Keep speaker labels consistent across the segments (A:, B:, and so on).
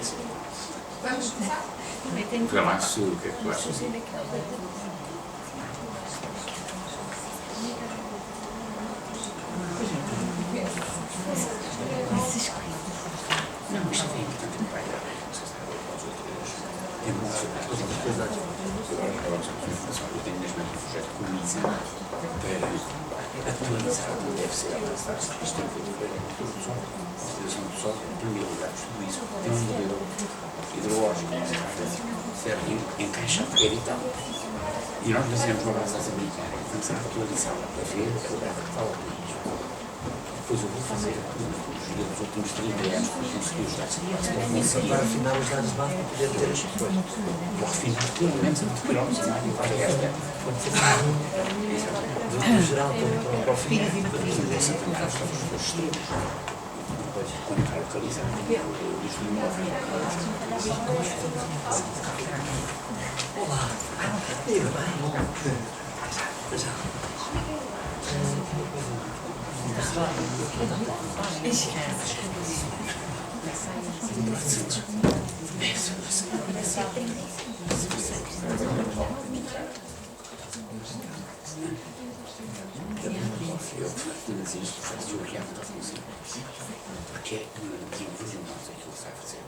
A: Vamos começar?
B: Vê lá se o que é que tu achas. Não, isto é importante para a ideia. Eu tenho mesmo um projeto comigo para atualizar o que deve ser avançado. Isto tem a ver com a produção, a utilização do sol, probabilidades, tudo isso. Tem um modelo hidrológico, certo? Encaixa a edital. E nós fazemos uma base americana, estamos a atualizá-la para ver a data que está ao país. Depois eu vou fazer a metodologia dos últimos 30 anos para conseguir os dados de base.
C: Para afinar os dados de base para poder ter as pessoas.
B: Vou refinar pelo menos a meteorologia e a para esta.
C: Pode ser do geral para o fim.
B: Depois, quando está localizado, os imóveis.
C: Olá! Viva bem! Já.
B: Porque é uma nós aquilo que vai fazer.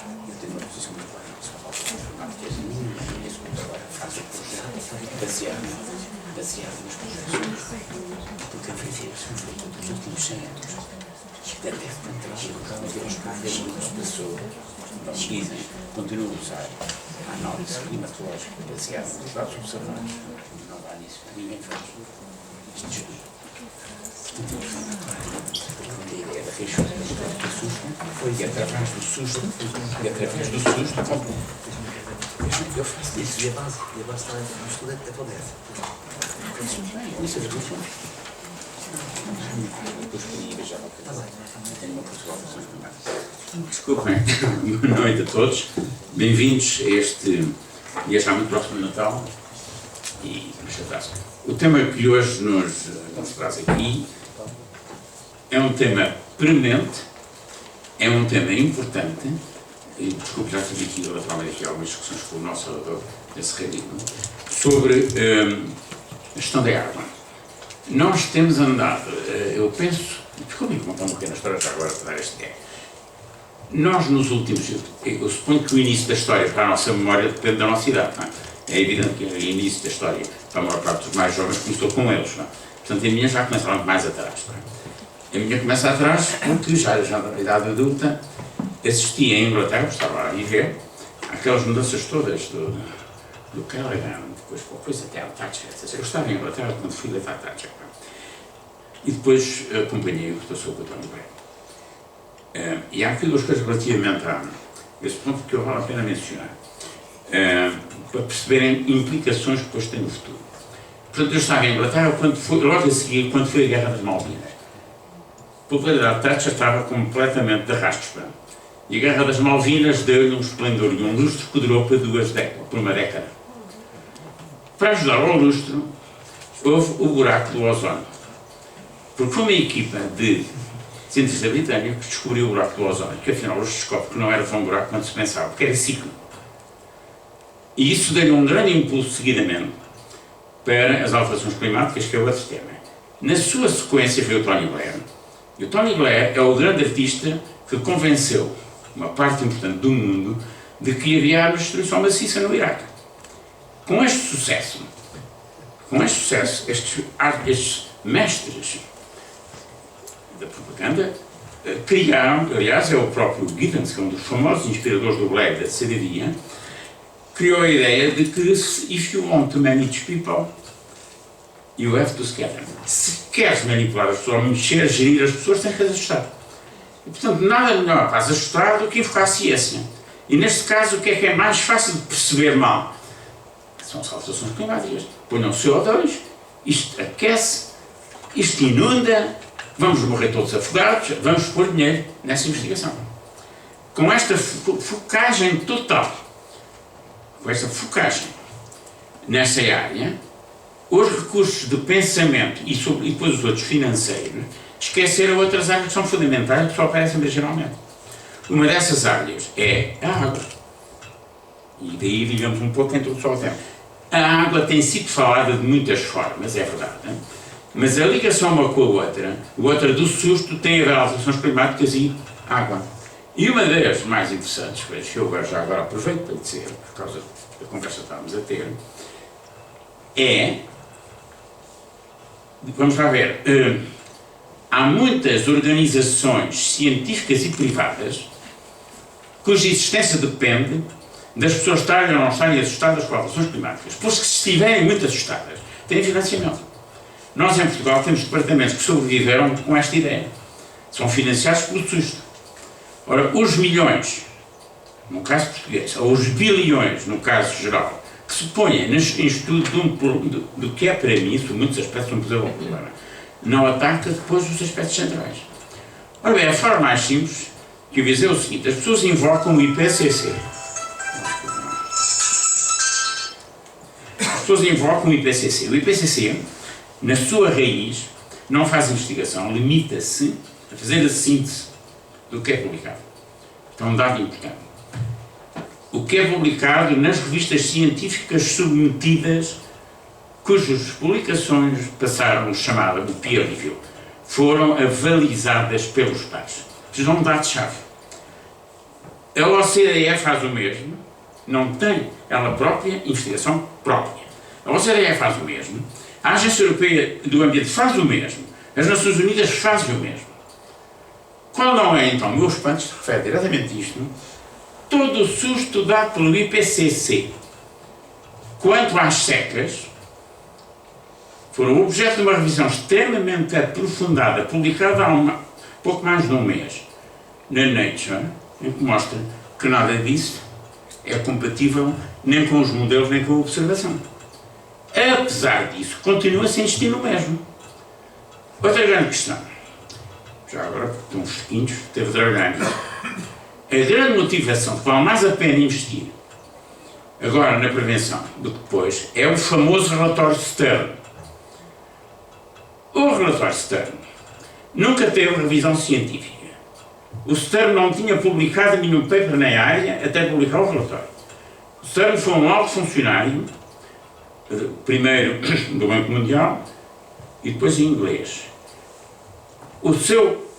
B: Eu tenho uma posição muito clara, só falta porque as minhas agora fazem projeto baseado nas projeções. Porque a verdade são feitas dos últimos 100 anos. Deve entrar no que eles fazem muitas pessoas. Não dizem, continuam a usar a análise climatológica baseada nos dados observados. Não dá nisso, ninguém faz este estudo. Portanto, a ideia da reajuste do susto foi através do susto, eu faço isso.
C: E a base está no estudo é para o DEF.
B: Isso é verdade. Depois queria beijar uma coisa. Tenho uma Portugal de ações climáticas. Desculpem, boa noite a todos. Bem-vindos a este dia já muito próximo do Natal. E o tema que hoje nos traz aqui é um tema premente, é um tema importante. E, desculpe, já tive aqui relativamente algumas discussões com o nosso relator desse redimo sobre a gestão da água. Nós temos andado, eu penso, desculpe contar uma pequena história já agora para dar este é. Nós nos últimos, eu suponho que o início da história para a nossa memória depende da nossa idade, não é? É evidente que o início da história para a maior parte dos mais jovens começou com eles, não é? Portanto a minha já começa muito mais atrás, não é? A minha começa atrás porque já na idade adulta assistia em Inglaterra, estava lá a viver, aquelas mudanças todas do Callaghan, depois até a Thatcher, etc. Eu estava em Inglaterra quando fui levar a Thatcher. E depois acompanhei o que passou com o Tony Blair. E há aqui duas coisas relativamente a esse ponto que eu vale a pena mencionar, para perceberem implicações que depois tem no futuro. Portanto, eu estava em Inglaterra logo a seguir, quando foi a Guerra das Malvinas. A popularidade de Thatcher estava completamente de arrastos. E a Guerra das Malvinas deu-lhe um esplendor e um lustre que durou por uma década. Para ajudar ao lustre, houve o buraco do ozono. Porque foi uma equipa de cientistas britânicos que descobriu o buraco do ozono, que afinal hoje descobre que não era tão buraco quanto se pensava, porque era ciclo. E isso deu-lhe um grande impulso seguidamente para as alterações climáticas, que é o outro tema. Na sua sequência veio o Tony Blair. E o Tony Blair é o grande artista que convenceu uma parte importante do mundo de que havia uma destruição maciça no Iraque. Com este sucesso, estes mestres da propaganda criaram, aliás é o próprio Giddens, que é um dos famosos inspiradores do Blair da cidadania, criou a ideia de que if you want to manage people, you have to scare them. Se queres manipular as pessoas, mexer, gerir as pessoas, tens que as ajustar. E, portanto, nada melhor para as ajustar do que invocar a ciência. E neste caso, o que é mais fácil de perceber mal? São as alterações climáticas. Ponham CO2, isto aquece, isto inunda, vamos morrer todos afogados, vamos pôr dinheiro nessa investigação. Com esta focagem total, com esta focagem nessa área, os recursos de pensamento e depois os outros financeiros esqueceram outras áreas que são fundamentais que só aparecem marginalmente. Uma dessas áreas é a água. E daí vivemos um pouco entre o sol e o tempo. A água tem sido falada de muitas formas, é verdade, hein? Mas a ligação uma com a outra do susto tem a ver alterações climáticas e água. E uma das mais interessantes, que eu agora aproveito para dizer, por causa da conversa que estávamos a ter, é, vamos lá ver, há muitas organizações científicas e privadas cuja existência depende das pessoas estarem ou não estarem assustadas com alterações climáticas. Pois que se estiverem muito assustadas, têm financiamento. Nós em Portugal temos departamentos que sobreviveram com esta ideia. São financiados pelo susto. Ora, os milhões, no caso português, ou os bilhões, no caso geral, que se põem em estudo do que é para mim, sobre muitos aspectos, um problema, não ataca depois os aspectos centrais. Ora bem, a forma mais simples que eu dizer é o seguinte: as pessoas invocam o IPCC. As pessoas invocam o IPCC. O IPCC, na sua raiz, não faz investigação, limita-se a fazer a síntese do que é publicado. Então, um dado importante. O que é publicado nas revistas científicas submetidas, cujas publicações passaram o chamado peer review, foram avalizadas pelos pares. Isto é um dado-chave. A OCDE faz o mesmo, não tem ela própria investigação própria. A OCDE faz o mesmo, a Agência Europeia do Ambiente faz o mesmo, as Nações Unidas fazem o mesmo. Qual não é, então, meu espanto, se refere diretamente a isto, todo o susto dado pelo IPCC quanto às secas foram objeto de uma revisão extremamente aprofundada, publicada há pouco mais de um mês, na Nature, em que mostra que nada disso é compatível nem com os modelos, nem com a observação. Apesar disso, continua-se a insistir no mesmo. Outra grande questão, já agora, porque estão uns sequinhos, teve de trabalhar nisso. A grande motivação que vale mais a pena investir agora na prevenção do que depois é o famoso relatório Stern. O relatório Stern nunca teve revisão científica. O Stern não tinha publicado nenhum paper na área até publicar o relatório. O Stern foi um alto funcionário, primeiro do Banco Mundial e depois em inglês.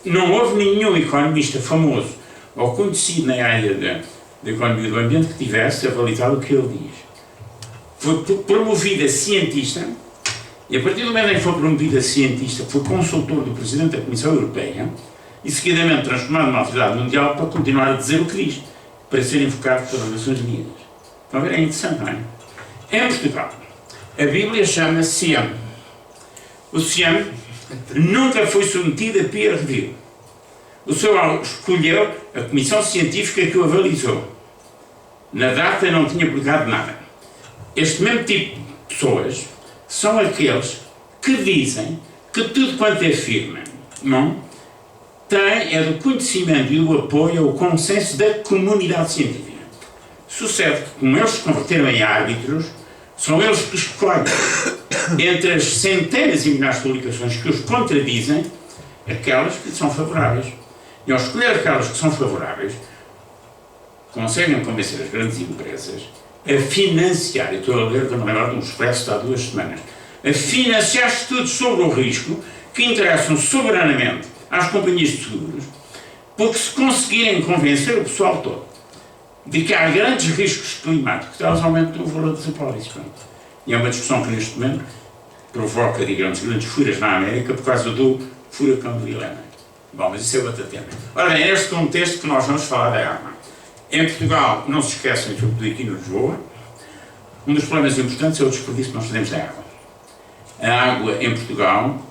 B: Não houve nenhum economista famoso ou conhecido na área da economia do ambiente que tivesse avalizado o que ele diz. Foi promovido a cientista, e a partir do momento em que foi promovido a cientista, foi consultor do Presidente da Comissão Europeia e seguidamente transformado numa autoridade mundial para continuar a dizer o que diz, para ser invocado pelas Nações Unidas. Estão a ver? É interessante, não é? Em Portugal, a Bíblia chama-se CIAM. O CIAM nunca foi submetido a peer review. O senhor escolheu a comissão científica que o avalizou. Na data não tinha publicado nada. Este mesmo tipo de pessoas são aqueles que dizem que tudo quanto afirma não tem do conhecimento e do apoio ao consenso da comunidade científica. Sucede que, como eles se converteram em árbitros, são eles que escolhem entre as centenas e milhares de publicações que os contradizem aquelas que são favoráveis. E ao escolher aquelas que são favoráveis, conseguem convencer as grandes empresas a financiar, eu estou a ler, estou a lembrar de um expresso de há 2 semanas, a financiar estudos sobre o risco que interessam soberanamente às companhias de seguros, porque se conseguirem convencer o pessoal todo de que há grandes riscos climáticos, elas aumentam o valor das apólices. E é uma discussão que neste momento provoca, digamos, grandes furas na América por causa do furacão do Helena. Bom, mas isso é outro tema. Ora bem, é neste contexto que nós vamos falar da água. Em Portugal, não se esqueçam, sobretudo aqui no Lisboa, um dos problemas importantes é o desperdício que nós fazemos da água. A água em Portugal,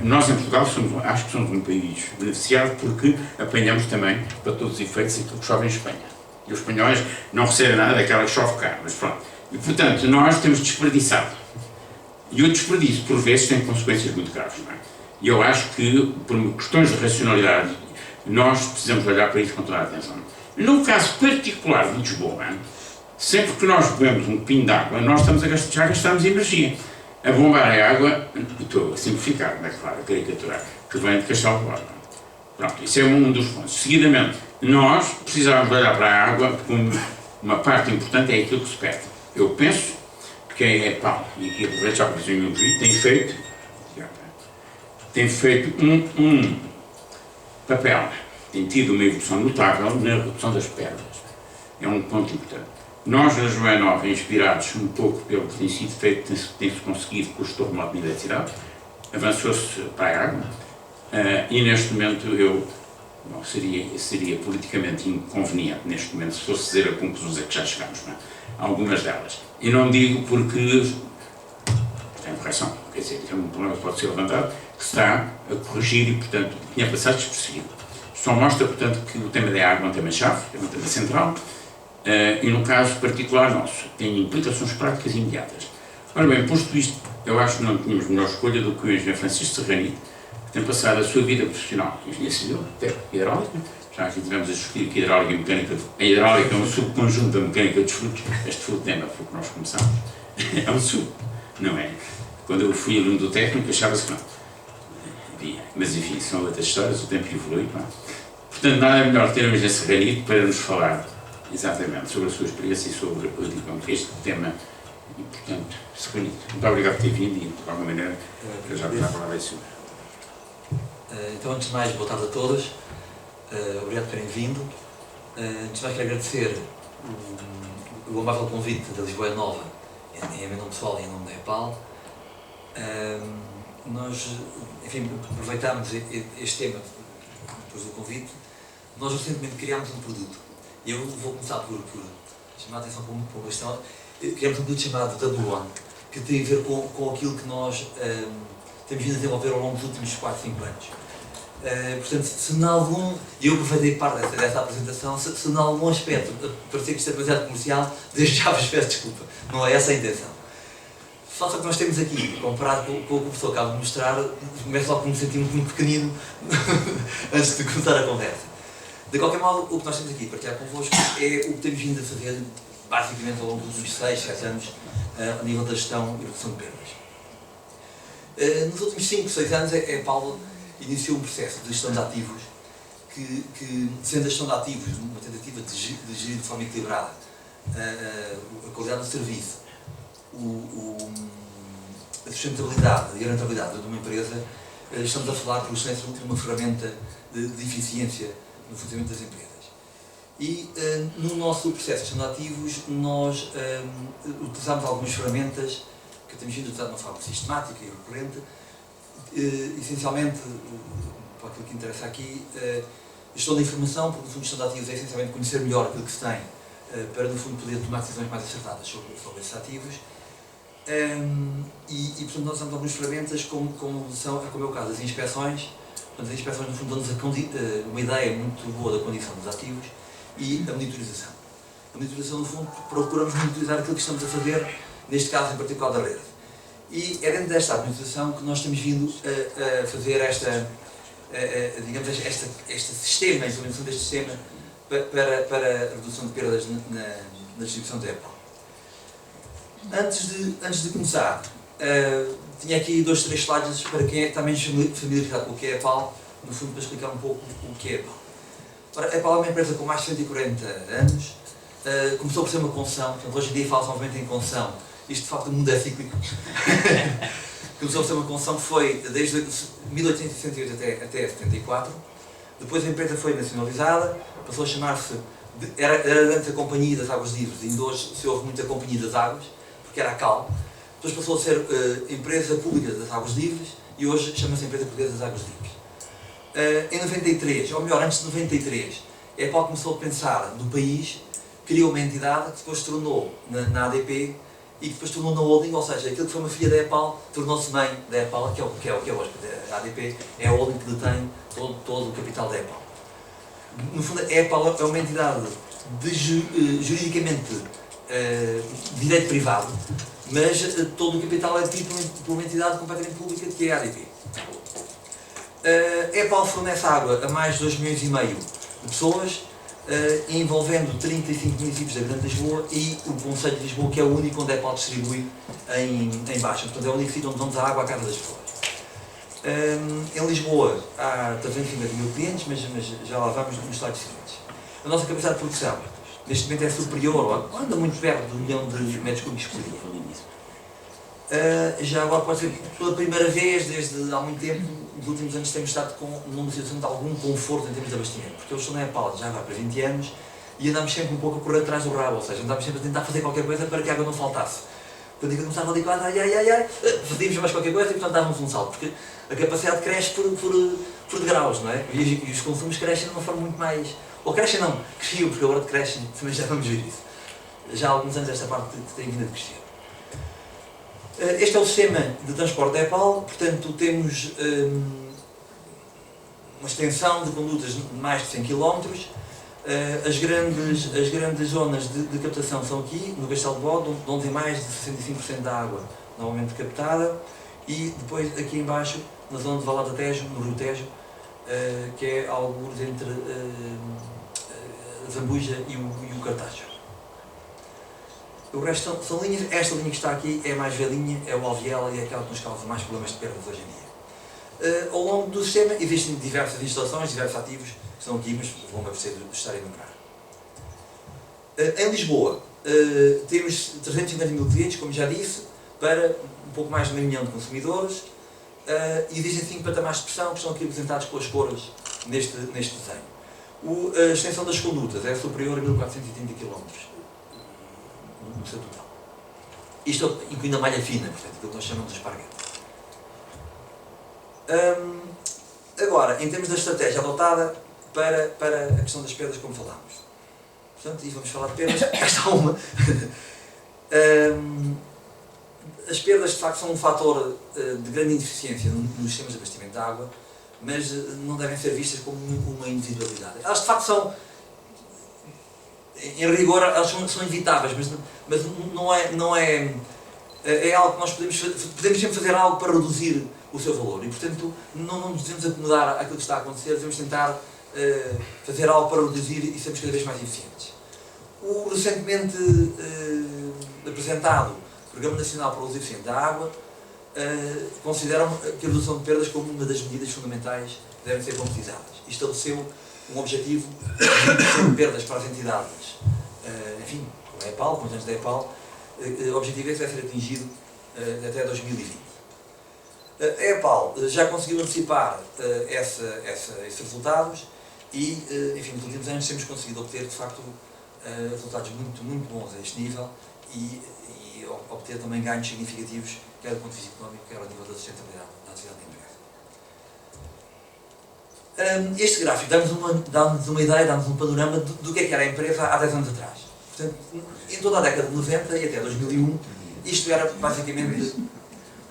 B: nós em Portugal acho que somos um país beneficiado porque apanhamos também, para todos os efeitos, aquilo que chove em Espanha. E os espanhóis não recebem nada daquela que chove cá, mas pronto. E portanto, nós temos desperdiçado. E o desperdício, por vezes, tem consequências muito graves, não é? E eu acho que, por questões de racionalidade, nós precisamos olhar para isso com toda a atenção. No caso particular de Lisboa, sempre que nós bebemos um pingo de água, nós já gastamos energia. A bombar é água, estou a simplificar, não é claro, a caricaturar, que vem de Castelo de Borba. Pronto, isso é um dos pontos. Seguidamente, nós precisávamos olhar para a água como uma parte importante é aquilo que se perde. Eu penso que a EPAL, e aqui aproveito já para dizer o meu juízo, tem feito um papel, tem tido uma evolução notável na redução das perdas. É um ponto importante. Nós, na Joana Nova, inspirados um pouco pelo que tem sido feito, tem-se conseguido com o estouro de eletricidade, avançou-se para a água, e neste momento seria politicamente inconveniente, neste momento, se fosse dizer a conclusões a que já chegamos, não é? Algumas delas. E não digo porque tem correção, quer dizer, é um problema que pode ser levantado, que se está a corrigir e, portanto, tinha passado despercebido. Só mostra, portanto, que o tema da água é um tema-chave, é um tema central, e no caso particular nosso, tem implicações práticas imediatas. Ora bem, posto isto, eu acho que não tínhamos melhor escolha do que o engenheiro Francisco Serrani, que tem passado a sua vida profissional em engenharia civil, técnica hidráulica. Já aqui tivemos a discutir que a hidráulica e mecânica. A hidráulica é um subconjunto da mecânica dos fluidos. Este fluido tema foi o que nós começamos. É um sub, não é? Quando eu fui aluno do técnico, achava-se que não. Mas enfim, são outras histórias, o tempo evolui. Não é? Portanto, nada melhor ter o engenheiro Serrani para nos falar exatamente sobre a sua experiência e sobre, digamos, este tema importante. Serrani, muito obrigado por ter vindo e, de alguma maneira, eu já estava a falar isso.
A: Então, antes de mais, boa tarde a todos. Obrigado por terem vindo. Antes de mais, quero agradecer o amável convite da Lisboa Nova, em meu nome pessoal e em nome da EPAL. Nós, enfim, aproveitámos este tema depois do convite. Nós recentemente criámos um produto. E eu vou começar por chamar a atenção para uma questão. Criámos um produto chamado W1, que tem a ver com aquilo que nós temos vindo a desenvolver ao longo dos últimos 4, 5 anos. Portanto, se em algum, e eu aproveitei parte dessa apresentação, se em algum aspecto parecer que isto é demasiado comercial, desde já vos peço desculpa, não é essa a intenção. Só que nós temos aqui, comparado com o que o professor acaba de mostrar, começo logo por me sentir muito pequenino antes de começar a conversa. De qualquer modo, o que nós temos aqui a partilhar convosco é o que temos vindo a fazer, basicamente, ao longo dos últimos 6, 7 anos, a nível da gestão e redução de perdas. Nos últimos 5, 6 anos, a EPAL iniciou um processo de gestão de ativos que sendo a gestão de ativos uma tentativa de gerir de forma equilibrada a qualidade do serviço, a sustentabilidade e a rentabilidade de uma empresa, estamos a falar, por excelência, de uma ferramenta de eficiência no funcionamento das empresas. E no nosso processo de gestão de ativos, nós utilizamos algumas ferramentas que temos vindo a usar de uma forma sistemática e recorrente. Essencialmente, para aquilo que interessa aqui, gestão da informação, porque no fundo gestão de ativos é essencialmente conhecer melhor aquilo que se tem para no fundo poder tomar decisões mais acertadas sobre esses ativos. Portanto nós usamos algumas ferramentas como é o caso das inspeções. Portanto, as inspeções no fundo dão-nos uma ideia muito boa da condição dos ativos e a monitorização. A monitorização no fundo procuramos monitorizar aquilo que estamos a fazer, neste caso em particular da rede. E é dentro desta administração que nós temos vindo a fazer digamos, este sistema, a implementação deste sistema para a redução de perdas na distribuição da EPAL. Antes de começar, tinha aqui 2, 3 slides para quem está menos familiarizado com o que é a EPAL, no fundo para explicar um pouco o que é a EPAL. Ora, a EPAL é uma empresa com mais de 140 anos, começou por ser uma concessão, portanto hoje em dia fala-se novamente em concessão. Isto de facto o mundo é cíclico. Começou a ser uma concessão que foi desde 1868 até 74. Depois a empresa foi nacionalizada, passou a chamar-se, era antes a Companhia das Águas Livres, ainda hoje se ouve muito a Companhia das Águas, porque era a CAL. Depois passou a ser Empresa Pública das Águas Livres e hoje chama-se Empresa Pública das Águas Livres. Em 93, ou melhor, antes de 93, a EPAL começou a pensar no país, criou uma entidade que depois se tornou na ADP, e que depois tornou na holding, ou seja, aquilo que foi uma filha da EPAL tornou-se mãe da EPAL, que é o que é hoje. A ADP é a holding que detém todo o capital da EPAL. No fundo, a EPAL é uma entidade juridicamente de direito privado, mas todo o capital é tido por uma entidade completamente pública, que é a ADP. A EPAL fornece água a mais de 2,5 milhões de pessoas, envolvendo 35 municípios da Grande Lisboa e o Concelho de Lisboa, que é o único onde a EPAL distribui em Baixa. Portanto, é o único sítio onde damos a água à casa das pessoas. Em Lisboa há 350 mil clientes, mas já lá vamos nos slides seguintes. A nossa capacidade de produção, neste momento, é superior, ou anda muito perto de 1 milhão de metros cúbicos por dia. Já agora pode ser pela primeira vez, desde há muito tempo, nos últimos anos temos estado numa situação de algum conforto em termos de abastecimento, porque eu estou na EPAL já vai para 20 anos e andamos sempre um pouco a correr atrás do rabo, ou seja, andamos sempre a tentar fazer qualquer coisa para que a água não faltasse. Quando eu começava ali quase, fazíamos mais qualquer coisa e portanto dávamos um salto, porque a capacidade cresce por degraus, não é? E os consumos crescem de uma forma muito mais... Ou crescem não, cresciam, porque agora crescem, também já vamos ver isso. Já há alguns anos esta parte tem vindo a crescer. Este é o sistema de transporte da EPAL, portanto temos uma extensão de condutas de mais de 100 km. As grandes zonas de captação são aqui, no Castelo de Bode, onde tem mais de 65% da água normalmente captada, e depois aqui embaixo, na zona de Valado da Tejo, no Rio Tejo, que é alguns entre a Zambuja e o Cartacho. O resto são linhas. Esta linha que está aqui é a mais velhinha, é o Alviela e é aquela que nos causa mais problemas de perdas hoje em dia. Ao longo do sistema existem diversas instalações, diversos ativos que estão aqui, mas vão-me apetecer de estar a enumerar. Em Lisboa temos 350 mil clientes, como já disse, para um pouco mais de 1 milhão de consumidores. Existem 5 patamares de pressão que estão aqui representados pelas cores neste desenho. A extensão das condutas é superior a 1430 km. No seu total. Isto incluindo a malha fina, portanto, aquilo que nós chamamos de esparguete. Agora, em termos da estratégia adotada para a questão das perdas, como falámos. Portanto, e vamos falar de perdas, esta uma. As perdas, de facto, são um fator de grande ineficiência nos sistemas de abastecimento de água, mas não devem ser vistas como uma individualidade. Elas, de facto, são... Em rigor, elas são evitáveis, mas não é algo que nós podemos sempre fazer algo para reduzir o seu valor e, portanto, não nos devemos acomodar àquilo que está a acontecer, devemos tentar fazer algo para reduzir e sermos cada vez mais eficientes. O recentemente apresentado Programa Nacional para o Uso Eficiente da Água considera que a redução de perdas como uma das medidas fundamentais que devem ser concretizadas e estabeleceu um objetivo de perdas para as entidades, enfim, como a EPAL, com os anos da EPAL, o objetivo esse vai ser atingido até 2020. A EPAL já conseguiu antecipar esses resultados e, enfim, nos últimos anos temos conseguido obter, de facto, resultados muito, muito bons a este nível e obter também ganhos significativos, quer do ponto de vista económico, quer ao nível da sustentabilidade da atividade da empresa. Este gráfico dá-nos uma ideia, dá-nos um panorama do que era a empresa há 10 anos atrás. Portanto, em toda a década de 90 e até 2001, isto era basicamente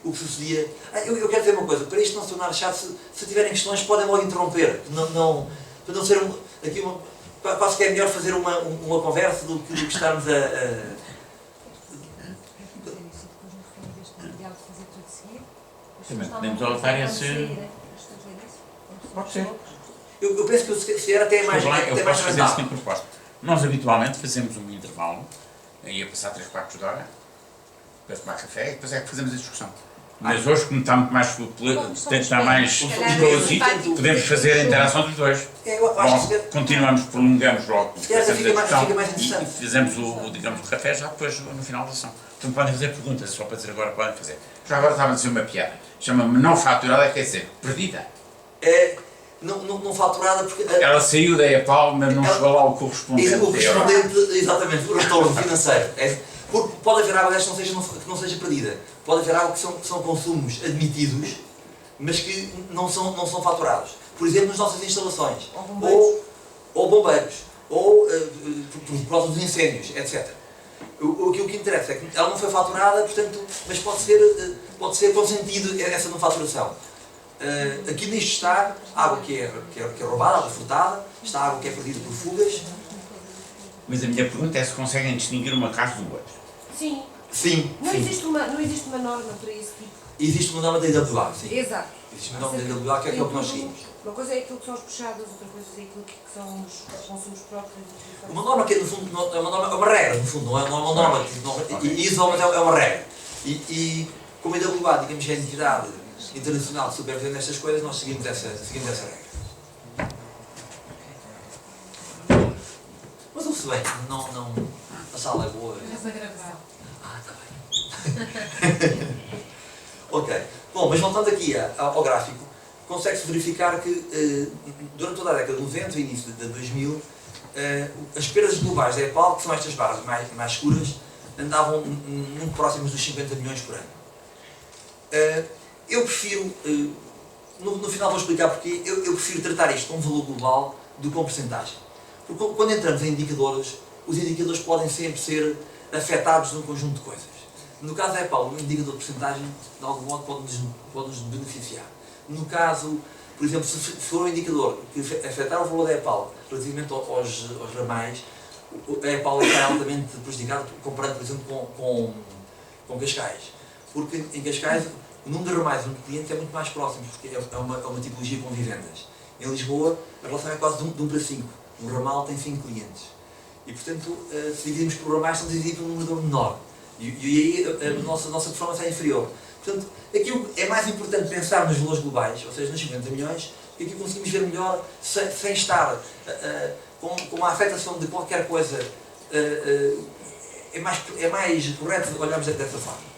A: o que sucedia. Eu quero dizer uma coisa, para isto não se tornar chato, se tiverem questões podem logo interromper, para não ser aqui uma... Quase que é melhor fazer uma conversa do que estarmos a
B: Podemos adotar esse... Pode ser.
A: Eu penso que o CR até é mais
B: eu posso fazer a
A: rentável.
B: seguinte proposta. Nós habitualmente fazemos um intervalo, aí a passar 3/4 de hora, para tomar café, e depois é que fazemos a discussão. Mas hoje, como está muito mais explosivo, podemos fazer a interação dos dois. Continuamos, prolongamos logo, fazemos a discussão e fazemos o café já depois no final da sessão. Então podem fazer perguntas, só para dizer agora podem fazer. Já agora estava a dizer uma piada, chama-me não faturada, quer dizer, perdida.
A: Não faturada porque...
B: Ela saiu da EPAL, mas não chegou lá o correspondente.
A: O correspondente, exatamente, o retorno financeiro. Porque pode haver água desta que não seja perdida. Pode haver água que são consumos admitidos, mas que não são faturados. Por exemplo, nas nossas instalações. Ou bombeiros. Ou por causa dos incêndios, etc. O que interessa é que ela não foi faturada, portanto, mas pode ser consentido essa não faturação. Aqui nisto está água que é roubada, água furtada, está água que é perdida por fugas.
B: Mas a minha pergunta é se conseguem distinguir uma casa do outro.
D: Sim.
A: Sim.
D: Não existe uma norma para esse tipo.
A: Existe uma norma da IWA, sim.
D: Exato.
A: Existe uma norma da IWA que é aquilo que nós seguimos.
D: Uma coisa é aquilo que são as puxadas, outra coisa é aquilo que são os consumos próprios.
A: Uma norma que, no fundo, é uma regra, no fundo, não é uma norma. E isso, mas é uma regra. E como a IWA, digamos, é a entidade internacional de supervisão nestas coisas, nós seguimos essa regra. Mas ouve-se bem, a sala é boa.
D: Estás a gravar.
A: Está bem. Ok. Bom, mas voltando aqui ao gráfico, consegue-se verificar que durante toda a década de 90 e início de 2000, as perdas globais da EPAL, que são estas barras mais escuras, andavam muito próximas dos 50 milhões por ano. Eu prefiro, no final vou explicar porquê, eu prefiro tratar isto com valor global do que com porcentagem. Porque quando entramos em indicadores, os indicadores podem sempre ser afetados num conjunto de coisas. No caso da EPAL, um indicador de porcentagem, de algum modo, pode-nos beneficiar. No caso, por exemplo, se for um indicador que afetar o valor da EPAL relativamente aos ramais, a EPAL é altamente prejudicada comparando, por exemplo, com Cascais. Porque em Cascais, o número de ramais e o número de clientes é muito mais próximo, porque é uma tipologia com vivendas. Em Lisboa, a relação é quase de 1 para 5. Um ramal tem 5 clientes. E, portanto, se dividimos por ramais, estamos a dividir por um número menor. E aí a nossa performance é inferior. Portanto, aqui é mais importante pensar nos valores globais, ou seja, nos 50 milhões, porque aqui conseguimos ver melhor sem estar com uma afetação de qualquer coisa. É mais correto olharmos dessa forma.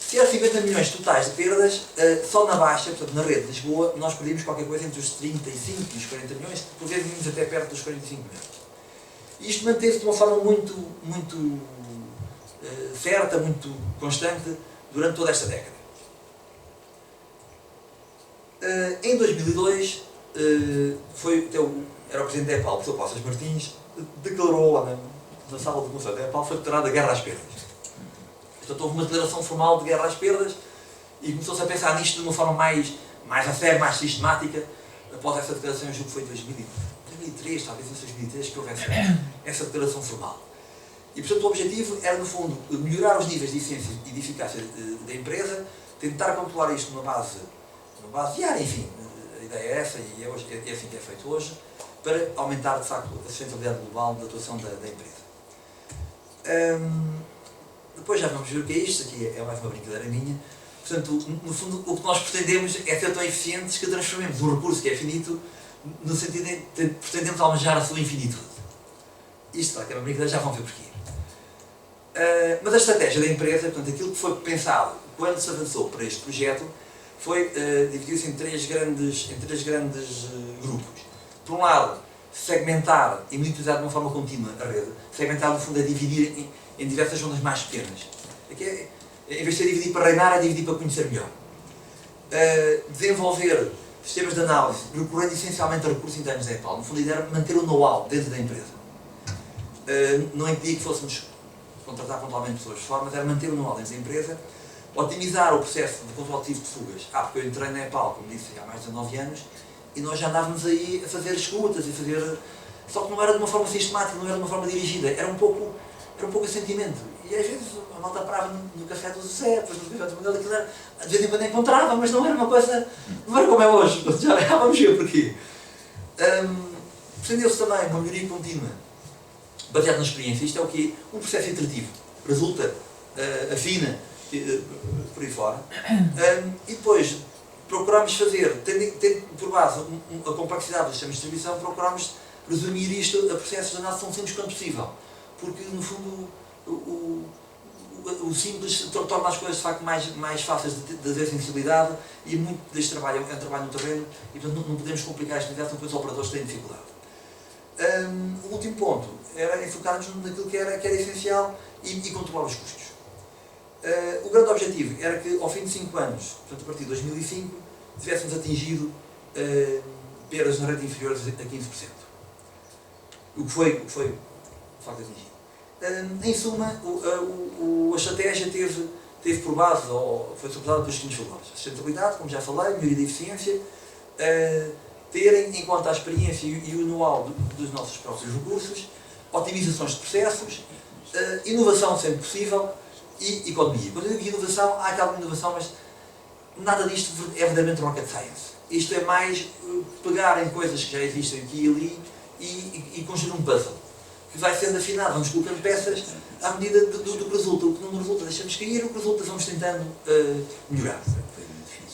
A: Se há 50 milhões totais de perdas, só na Baixa, portanto na rede de Lisboa, nós perdemos qualquer coisa entre os 35 e os 40 milhões, por vezes vimos até perto dos 45 milhões. E isto manteve-se de uma forma muito certa, muito constante, durante toda esta década. Em 2002, era o Presidente da EPAL, o Sr. Passas Martins, declarou lá na sala de Conselho da EPAL, foi declarada a guerra às perdas. Portanto, houve uma declaração formal de guerra às perdas e começou-se a pensar nisto de uma forma mais a sério, mais sistemática. Após essa declaração, eu julgo que foi em 2003, talvez em 2003, que houve essa declaração formal. E, portanto, o objetivo era, no fundo, melhorar os níveis de eficiência e de eficácia da empresa, tentar controlar isto numa base diária, enfim, a ideia é essa e é assim que é feito hoje, para aumentar, de facto, a sustentabilidade global da atuação da empresa. Depois já vamos ver o que é isto, aqui é mais uma brincadeira minha. Portanto, no fundo, o que nós pretendemos é ser tão eficientes que transformemos um recurso que é finito no sentido de pretendemos almejar a sua infinitude. Isto, claro, que é uma brincadeira, já vão ver porquê. Mas a estratégia da empresa, portanto, aquilo que foi pensado quando se avançou para este projeto, foi dividir-se em três grandes grupos. Por um lado, segmentar e monitorizar de uma forma contínua a rede. Segmentar, no fundo, é dividir em diversas zonas mais pequenas. Aqui em vez de ser dividir para reinar, é dividir para conhecer melhor. Desenvolver sistemas de análise, recorrendo essencialmente a recursos internos da EPAL. No fundo, a ideia era manter o know-how dentro da empresa. Não impedia que fôssemos contratar pontualmente pessoas de fora, mas era manter o know-how dentro da empresa, otimizar o processo de controle ativo de fugas. Porque eu entrei na EPAL, como disse, há mais de 19 anos, e nós já andávamos aí a fazer escutas, só que não era de uma forma sistemática, não era de uma forma dirigida, era um pouco a sentimento. E às vezes a malta parava no café do José, depois no café do Manuel, aquilo era, de vez em quando encontrava, mas não era uma coisa, não era como é hoje, já vamos ver porquê. Pretendeu-se também uma melhoria contínua, baseada na experiência. Isto é o quê? Um processo iterativo. Resulta, afina, por aí fora. E depois procurámos fazer, tendo por base a complexidade dos sistemas de distribuição, procurámos resumir isto a processos de análise tão simples quanto possível. Porque, no fundo, o simples torna as coisas, de facto, mais fáceis de haver sensibilidade, e muito deste trabalho é um trabalho no terreno, e, portanto, não podemos complicar esta unidade, depois os operadores têm dificuldade. O último ponto era enfocar-nos naquilo que era essencial e controlar os custos. O grande objetivo era que, ao fim de 5 anos, portanto, a partir de 2005, tivéssemos atingido perdas na rede inferiores a 15%. O que foi de facto atingido. Em suma, a estratégia teve por base, ou foi suportada pelos seguintes valores: a sustentabilidade, como já falei, melhoria da eficiência, terem em conta a experiência e o know-how dos nossos próprios recursos, otimizações de processos, inovação sempre possível e economia. Quando eu digo inovação, há aquela inovação, mas nada disto é verdadeiramente rocket science. Isto é mais pegar em coisas que já existem aqui e ali e construir um puzzle que vai sendo afinado, vamos colocando peças à medida do que resulta. O que não resulta deixamos cair, o que resulta vamos tentando melhorar.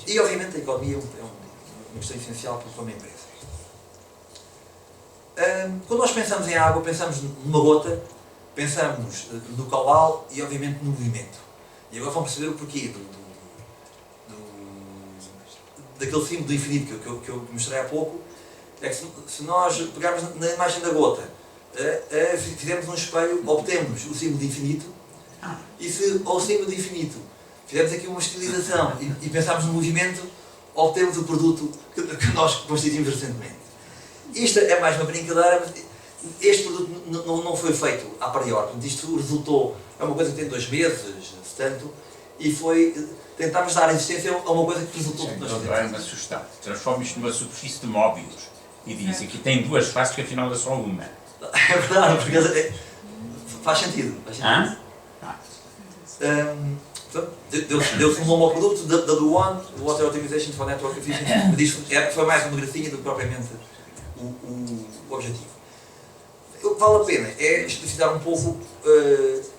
A: E, obviamente, a economia é uma questão essencial para uma empresa. Quando nós pensamos em água, pensamos numa gota, pensamos no caudal e, obviamente, no movimento. E agora vão perceber o porquê daquele símbolo do infinito que eu mostrei há pouco. É que se nós pegarmos na imagem da gota, fizermos um espelho, obtemos o símbolo de infinito, e se ao símbolo de infinito fizermos aqui uma estilização e pensarmos no movimento, obtemos o produto que nós constituímos recentemente. Isto é mais uma brincadeira, mas este produto não foi feito a priori. Isto resultou, é uma coisa que tem 2 meses, se tanto, e tentámos dar existência a uma coisa que resultou.
B: É uma sugestão. Transforma isto numa superfície de móbios e diz aqui tem 2 faces que afinal é só uma.
A: É verdade, porque faz sentido. Deu-se um nome ao produto da do One, Water Optimization for Network Efficiency, mas isto foi mais uma gracinha do que propriamente o objetivo. O que vale a pena é explicitar um pouco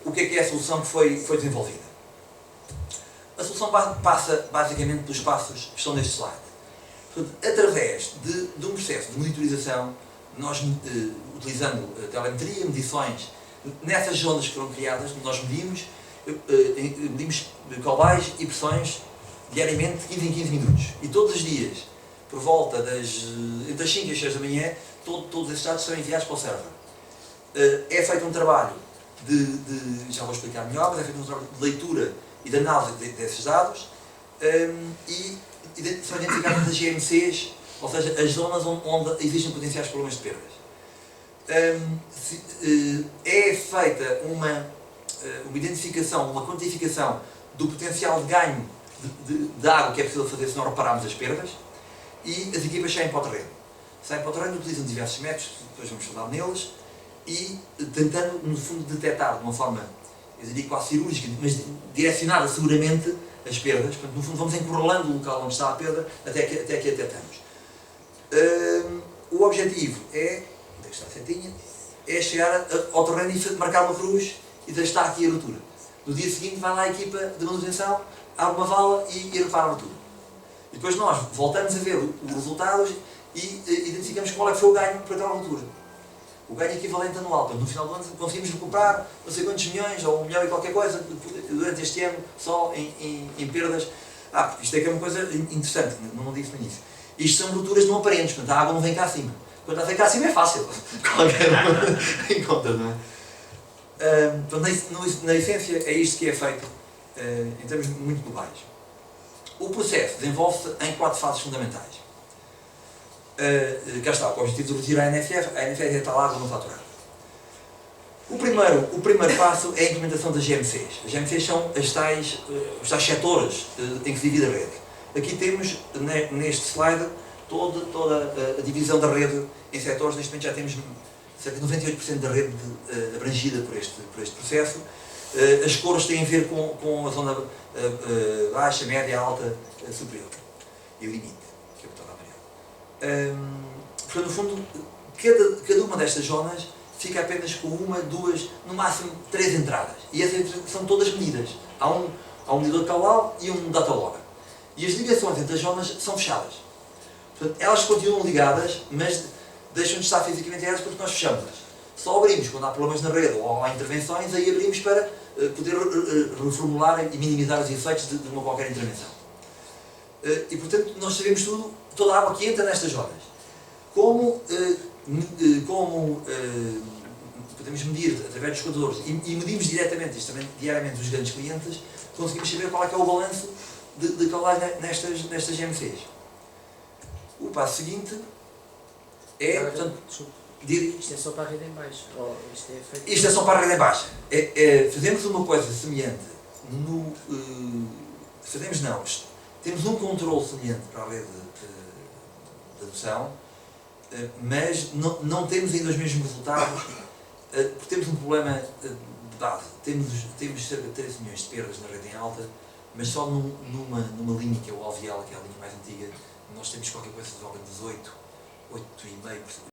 A: o que é a solução que foi desenvolvida. A solução passa basicamente dos passos que estão neste slide. Portanto, através de um processo de monitorização, nós utilizando telemetria, medições, nessas zonas que foram criadas, nós medimos caudais e pressões diariamente, 15 em 15 minutos. E todos os dias, por volta entre as 5 e as 6 da manhã, todos esses dados são enviados para o server. É feito um trabalho já vou explicar melhor, mas é feito um trabalho de leitura e de análise desses dados e são identificadas as GMCs, ou seja, as zonas onde existem potenciais problemas de perdas. É feita uma identificação, uma quantificação do potencial de ganho de água que é possível fazer se não repararmos as perdas, e as equipas saem para o terreno. Saem para o terreno, utilizam diversos métodos, depois vamos falar neles, e tentando, no fundo, detectar de uma forma, eu diria quase cirúrgica, mas direcionada seguramente as perdas. Portanto, no fundo, vamos encurralando o local onde está a perda até que a detectamos. O objetivo é, onde é que está a setinha, é chegar ao terreno e marcar uma cruz e dizer está aqui a ruptura. No dia seguinte vai lá a equipa de manutenção, abre uma vala e repara a ruptura. E depois nós voltamos a ver os resultados e identificamos qual é que foi o ganho para tal ruptura. O ganho equivalente anual. Portanto, no final do ano conseguimos recuperar não sei quantos milhões, ou 1 milhão e qualquer coisa, durante este ano, só em perdas. Isto é que é uma coisa interessante, não disse no início. Isto são rupturas não aparentes, portanto a água não vem cá acima. Quando ela vem cá acima é fácil. Qualquer um encontra, não é? Portanto, na essência é isto que é feito em termos muito globais. O processo desenvolve-se em 4 fases fundamentais. Cá está, o objetivo de retirar a NFF é tal água não faturada. O primeiro passo é a implementação das GMCs. As GMCs são os tais setores em que se divide a rede. Aqui temos, neste slide, toda a divisão da rede em setores. Neste momento já temos cerca de 98% da rede abrangida por este processo. As cores têm a ver com a zona baixa, média, alta, superior. E o limite, que é o que está lá amarelo. Portanto, no fundo, cada uma destas zonas fica apenas com 1, 2, no máximo 3 entradas. E essas são todas medidas. Há um medidor caudal e um datalogger. E as ligações entre as zonas são fechadas. Portanto, elas continuam ligadas, mas deixam de estar fisicamente ligadas porque nós fechamos-las. Só abrimos quando há problemas na rede ou há intervenções, aí abrimos para poder reformular e minimizar os efeitos de uma qualquer intervenção. E, portanto, nós sabemos toda a água que entra nestas zonas. Como podemos medir através dos contadores e medimos diretamente, isto também diariamente, os grandes clientes, conseguimos saber qual é que é o balanço de caudais nestas GMCs. O passo seguinte é, portanto,
E: isto é só para a rede em baixo?
A: Isto é só para a rede em baixo. Fazemos uma coisa semelhante temos um controle semelhante para a rede de adoção, mas não temos ainda os mesmos resultados, porque temos um problema de base. Temos cerca de 13 milhões de perdas na rede em alta, mas só numa linha que é o alveolar, que é a linha mais antiga, nós temos qualquer coisa de volta de 8,5%,